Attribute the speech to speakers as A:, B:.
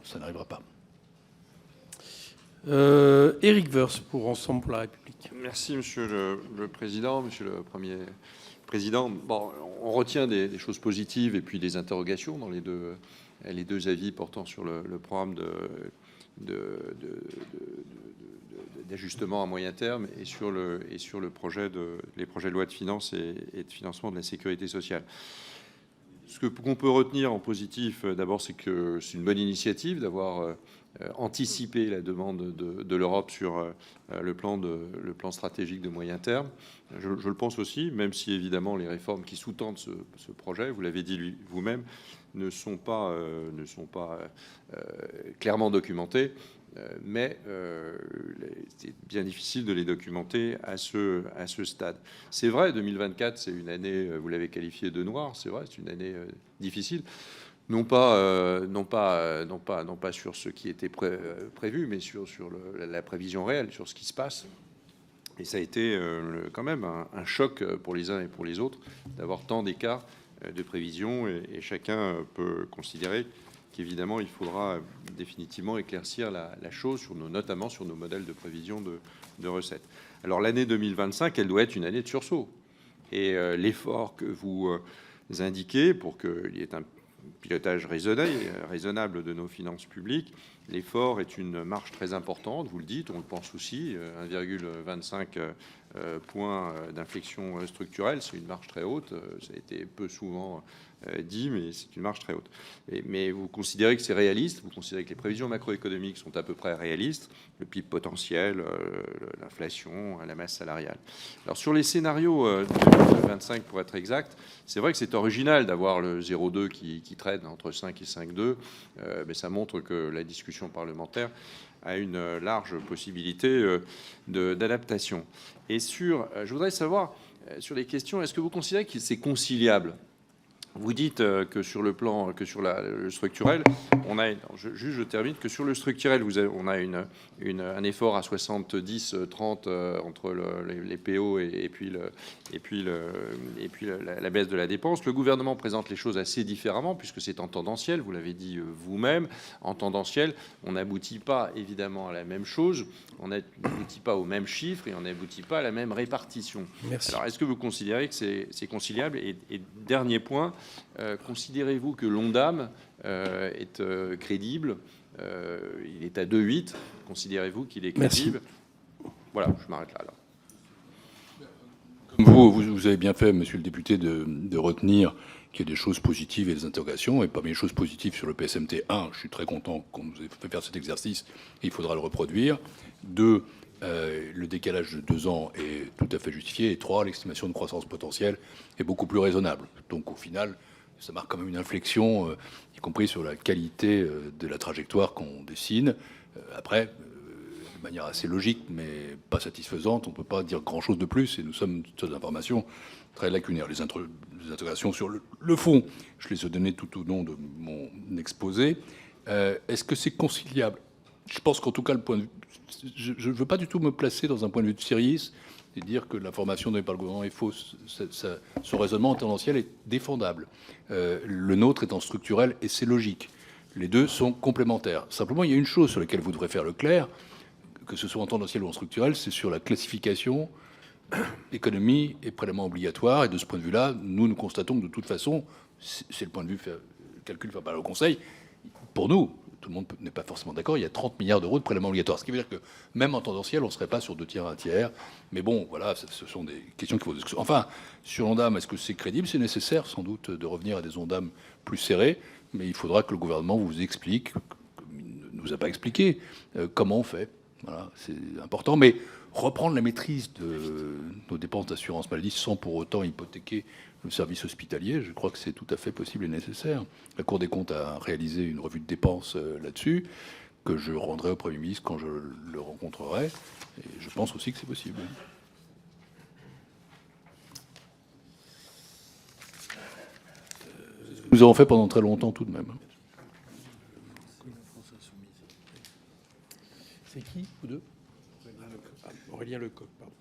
A: ça n'arrivera pas.
B: Éric Woerth pour Ensemble pour la République.
C: Merci, Monsieur le Président, Monsieur le Premier Président. Bon, on retient des choses positives et puis des interrogations dans les deux avis portant sur le programme d'ajustement à moyen terme et sur les projets de loi de finances et de financement de la sécurité sociale. Ce qu'on peut retenir en positif, d'abord, c'est que c'est une bonne initiative d'avoir anticipé la demande de l'Europe sur le plan stratégique de moyen terme. Je le pense aussi, même si évidemment les réformes qui sous-tendent ce projet, vous l'avez dit vous-même, ne sont pas clairement documentées. Mais c'est bien difficile de les documenter à ce stade. C'est vrai, 2024, c'est une année, vous l'avez qualifiée de noire, c'est vrai, c'est une année difficile. Non pas sur ce qui était prévu, mais sur la prévision réelle, sur ce qui se passe. Et ça a été quand même un choc pour les uns et pour les autres d'avoir tant d'écarts de prévision. Et chacun peut considérer qu'évidemment, il faudra définitivement éclaircir la chose, notamment sur nos modèles de prévision de recettes. Alors l'année 2025, elle doit être une année de sursaut. Et l'effort que vous indiquez pour qu'il y ait un pilotage raisonnable de nos finances publiques, l'effort est une marge très importante, vous le dites, on le pense aussi, 1,25 points d'inflexion structurelle, c'est une marge très haute, ça a été peu souvent dit, mais c'est une marge très haute. Mais vous considérez que c'est réaliste, vous considérez que les prévisions macroéconomiques sont à peu près réalistes, le PIB potentiel, l'inflation, la masse salariale. Alors sur les scénarios 2025 pour être exact, c'est vrai que c'est original d'avoir le 0,2 qui traîne entre 5 et 5,2, mais ça montre que la discussion parlementaire a une large possibilité d'adaptation. Et je voudrais savoir, sur les questions, est-ce que vous considérez que c'est conciliable ? Vous dites que sur le plan, que sur le structurel, on a, je termine, que sur le structurel, on a un effort à 70-30 entre les PO et puis la baisse de la dépense. Le gouvernement présente les choses assez différemment puisque c'est en tendanciel. Vous l'avez dit vous-même, en tendanciel, on n'aboutit pas évidemment à la même chose, on n'aboutit pas aux mêmes chiffres et on n'aboutit pas à la même répartition.
B: Merci.
C: Alors, est-ce que vous considérez que c'est conciliable ? Et dernier point. Considérez-vous que l'ONDAM est crédible ? Il est à 2,8. Considérez-vous qu'il est crédible ?
B: Merci.
C: Voilà, je m'arrête là. Alors.
A: Comme vous avez bien fait, monsieur le député, de retenir qu'il y a des choses positives et des interrogations. Et parmi les choses positives sur le PSMT, 1, je suis très content qu'on nous ait fait faire cet exercice et il faudra le reproduire. 2, le décalage de 2 ans est tout à fait justifié. Et 3, l'estimation de croissance potentielle est beaucoup plus raisonnable. Donc au final, ça marque quand même une inflexion, y compris sur la qualité de la trajectoire qu'on dessine. Après, de manière assez logique, mais pas satisfaisante, on ne peut pas dire grand-chose de plus. Et nous sommes sur des informations très lacunaires. Les interrogations sur le fond, je les ai données tout au long de mon exposé. Est-ce que c'est conciliable ? Je pense qu'en tout cas, le point de vue, je ne veux pas du tout me placer dans un point de vue de Syrize et dire que l'information donnée par le gouvernement est fausse. Son raisonnement tendanciel est défendable. Le nôtre étant structurel, et c'est logique. Les deux sont complémentaires. Simplement, il y a une chose sur laquelle vous devrez faire le clair, que ce soit en tendanciel ou en structurel, c'est sur la classification économie et prélèvement obligatoire. Et de ce point de vue-là, nous constatons que de toute façon, c'est le point de vue calcul fait par le Conseil. Pour nous, tout le monde n'est pas forcément d'accord, il y a 30 milliards d'euros de prélèvements obligatoires. Ce qui veut dire que même en tendanciel, on ne serait pas sur 2 tiers, 1 tiers. Mais bon, voilà, ce sont des questions qu'il faut discuter. Enfin, sur l'ONDAM, est-ce que c'est crédible ? C'est nécessaire, sans doute, de revenir à des ONDAM plus serrés. Mais il faudra que le gouvernement vous explique, ne nous a pas expliqué, comment on fait. Voilà, c'est important. Mais reprendre la maîtrise de nos dépenses d'assurance maladie sans pour autant hypothéquer le service hospitalier, je crois que c'est tout à fait possible et nécessaire. La Cour des comptes a réalisé une revue de dépenses là-dessus, que je rendrai au Premier ministre quand je le rencontrerai. Et je pense aussi que c'est possible. Nous avons fait pendant très longtemps tout de même.
B: C'est qui, vous deux ? Aurélien Lecoq, pardon.